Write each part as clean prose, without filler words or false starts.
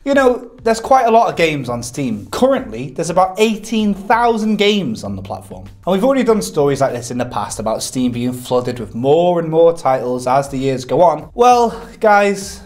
You know, there's quite a lot of games on Steam. Currently, there's about 18,000 games on the platform. And we've already done stories like this in the past about Steam being flooded with more and more titles as the years go on. Well, guys,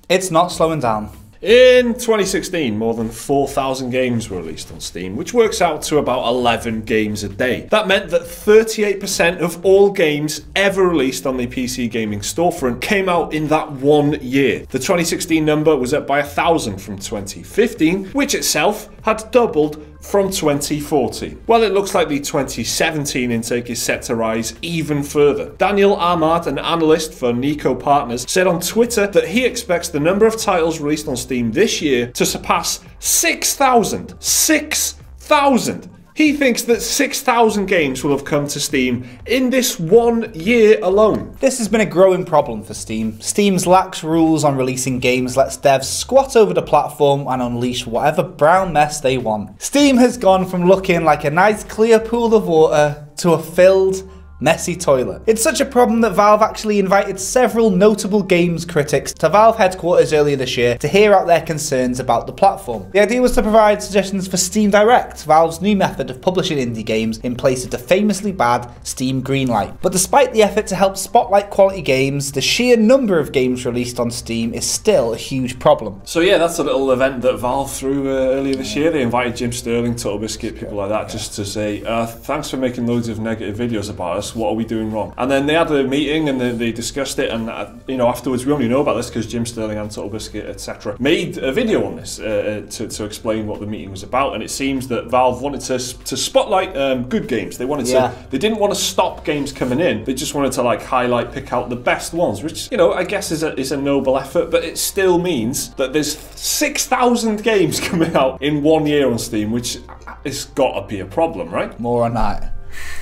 it's not slowing down. In 2016, more than 4,000 games were released on Steam, which works out to about 11 games a day. That meant that 38% of all games ever released on the PC gaming storefront came out in that 1 year. The 2016 number was up by 1,000 from 2015, which itself had doubled from 2014. Well, it looks like the 2017 intake is set to rise even further. Daniel Ahmad, an analyst for Nico Partners, said on Twitter that he expects the number of titles released on Steam this year to surpass 6,000. 6,000! He thinks that 6,000 games will have come to Steam in this 1 year alone. This has been a growing problem for Steam. Steam's lax rules on releasing games lets devs squat over the platform and unleash whatever brown mess they want. Steam has gone from looking like a nice clear pool of water to a filled, messy toilet. It's such a problem that Valve actually invited several notable games critics to Valve headquarters earlier this year to hear out their concerns about the platform. The idea was to provide suggestions for Steam Direct, Valve's new method of publishing indie games in place of the famously bad Steam Greenlight. But despite the effort to help spotlight quality games, the sheer number of games released on Steam is still a huge problem. So yeah, that's a little event that Valve threw earlier this year. They invited Jim Sterling, TotalBiscuit, people like that, just to say, thanks for making loads of negative videos about us. What are we doing wrong? And then they had a meeting and they discussed it, and you know, afterwards we only know about this because Jim Sterling and TotalBiscuit, etc., made a video on this to explain what the meeting was about. And it seems that Valve wanted to spotlight good games. They wanted to. They didn't want to stop games coming in. They just wanted to like highlight, pick out the best ones, which, you know, I guess is a noble effort. But it still means that there's 6,000 games coming out in 1 year on Steam, which has got to be a problem, right? More on that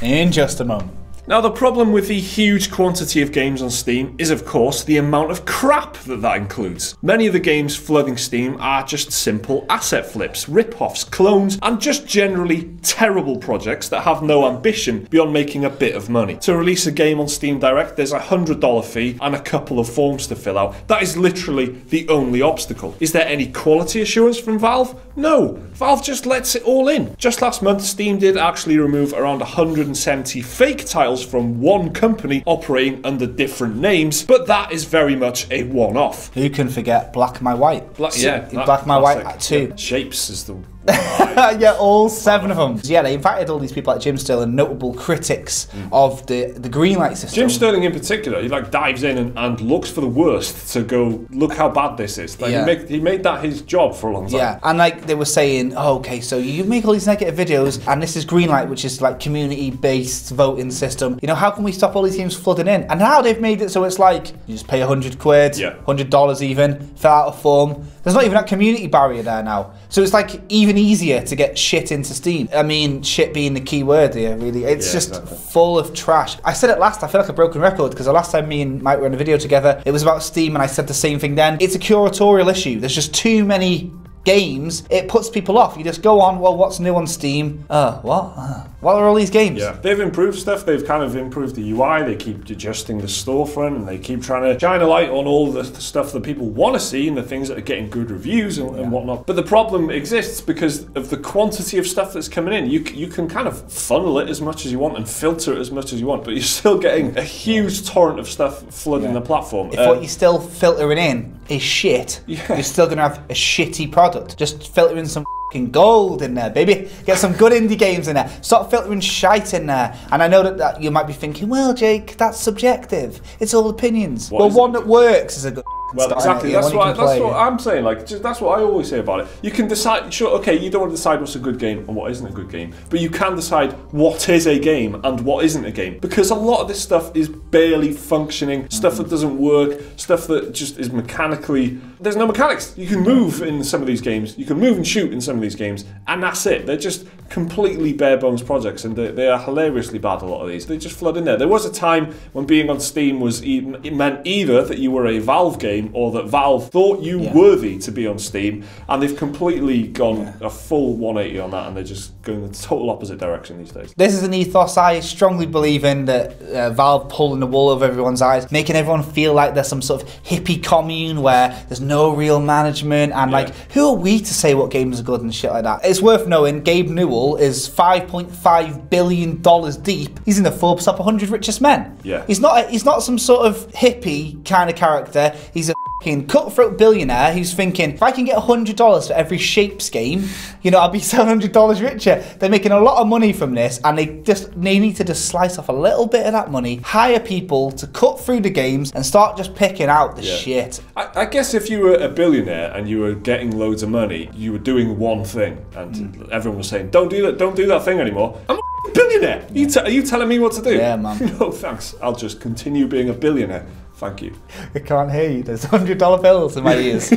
in just a moment. Now, the problem with the huge quantity of games on Steam is, of course, the amount of crap that includes. Many of the games flooding Steam are just simple asset flips, rip-offs, clones, and just generally terrible projects that have no ambition beyond making a bit of money. To release a game on Steam Direct, there's a $100 fee and a couple of forms to fill out. That is literally the only obstacle. Is there any quality assurance from Valve? No. Valve just lets it all in. Just last month, Steam did actually remove around 170 fake titles from one company operating under different names, but that is very much a one-off. Who can forget Black My White? Black My White 2. Shapes is the yeah, all 7 of them. Yeah, they invited all these people like Jim Sterling, notable critics of the Greenlight system. Jim Sterling in particular, he like dives in and looks for the worst to go, look how bad this is. Like, he made that his job for a long time. Yeah, and like they were saying, oh, okay, so you make all these negative videos, and this is Greenlight, which is like community-based voting system. You know, how can we stop all these games flooding in? And now they've made it so it's like, you just pay 100 quid, $100 even, fill out a form. There's not even that community barrier there now. So it's like even easier to get shit into Steam. I mean, shit being the key word here, really. It's just full of trash. I said it last, I feel like a broken record, because the last time me and Mike were in a video together, it was about Steam, and I said the same thing then. It's a curatorial issue. There's just too many games. It puts people off. You just go on, well, what's new on Steam? What are all these games? Yeah, they've improved stuff. They've kind of improved the UI. They keep adjusting the storefront, and they keep trying to shine a light on all the stuff that people want to see and the things that are getting good reviews and whatnot. But the problem exists because of the quantity of stuff that's coming in. You can kind of funnel it as much as you want and filter it as much as you want, but you're still getting a huge torrent of stuff flooding the platform. If what you're still filtering in is shit, you're still going to have a shitty product. Just filter in some fucking gold in there, baby. Get some good indie games in there. Stop filtering shite in there. And I know that you might be thinking, well, Jake, that's subjective. It's all opinions. Well, one that works is a good Well, exactly. That's what I'm saying. Like, that's what I always say about it. You can decide. Sure, okay, you don't want to decide what's a good game and what isn't a good game, but you can decide what is a game and what isn't a game, because a lot of this stuff is barely functioning. Stuff that doesn't work. Stuff that just is mechanically. There's no mechanics. You can move in some of these games. You can move and shoot in some of these games, and that's it. They're just completely bare bones projects, and they are hilariously bad. A lot of these, they just flood in there. There was a time when being on Steam was it meant either that you were a Valve game game, or that Valve thought you worthy to be on Steam, and they've completely gone a full 180 on that, and they're just going in the total opposite direction these days. This is an ethos I strongly believe in, that Valve pulling the wool over everyone's eyes, making everyone feel like there's some sort of hippie commune where there's no real management, and like, who are we to say what games are good and shit like that? It's worth knowing Gabe Newell is $5.5 billion deep. He's in the Forbes top 100 richest men. Yeah. He's not some sort of hippie kind of character. He's a fucking cutthroat billionaire who's thinking, if I can get $100 for every Shapes game, you know, I'll be $700 richer. They're making a lot of money from this, and they need to just slice off a little bit of that money, hire people to cut through the games and start just picking out the shit. I guess if you were a billionaire and you were getting loads of money, you were doing one thing, and everyone was saying, don't do that thing anymore. I'm a billionaire. Are you telling me what to do? Yeah, man. No, thanks. I'll just continue being a billionaire. Thank you. I can't hear you. There's $100 bills in my ears.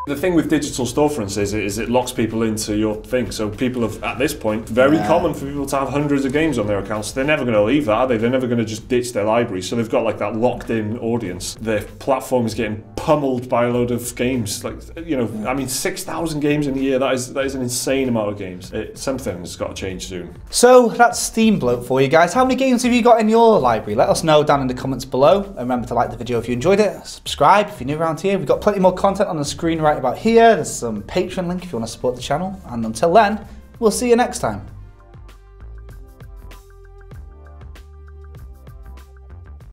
The thing with digital storefronts is it locks people into your thing. So people have, at this point, very common for people to have hundreds of games on their accounts. They're never going to leave that, are they? They're never going to just ditch their library. So they've got like that locked-in audience. Their platform is getting pummeled by a load of games. Like, you know, I mean, 6,000 games in a year. That is an insane amount of games. Something's got to change soon. So that's Steam bloat for you guys. How many games have you got in your library? Let us know down in the comments below. And remember to like the video if you enjoyed it. Subscribe if you're new around here. We've got plenty more content on the screen right about here. There's some Patreon link if you want to support the channel. And until then, we'll see you next time.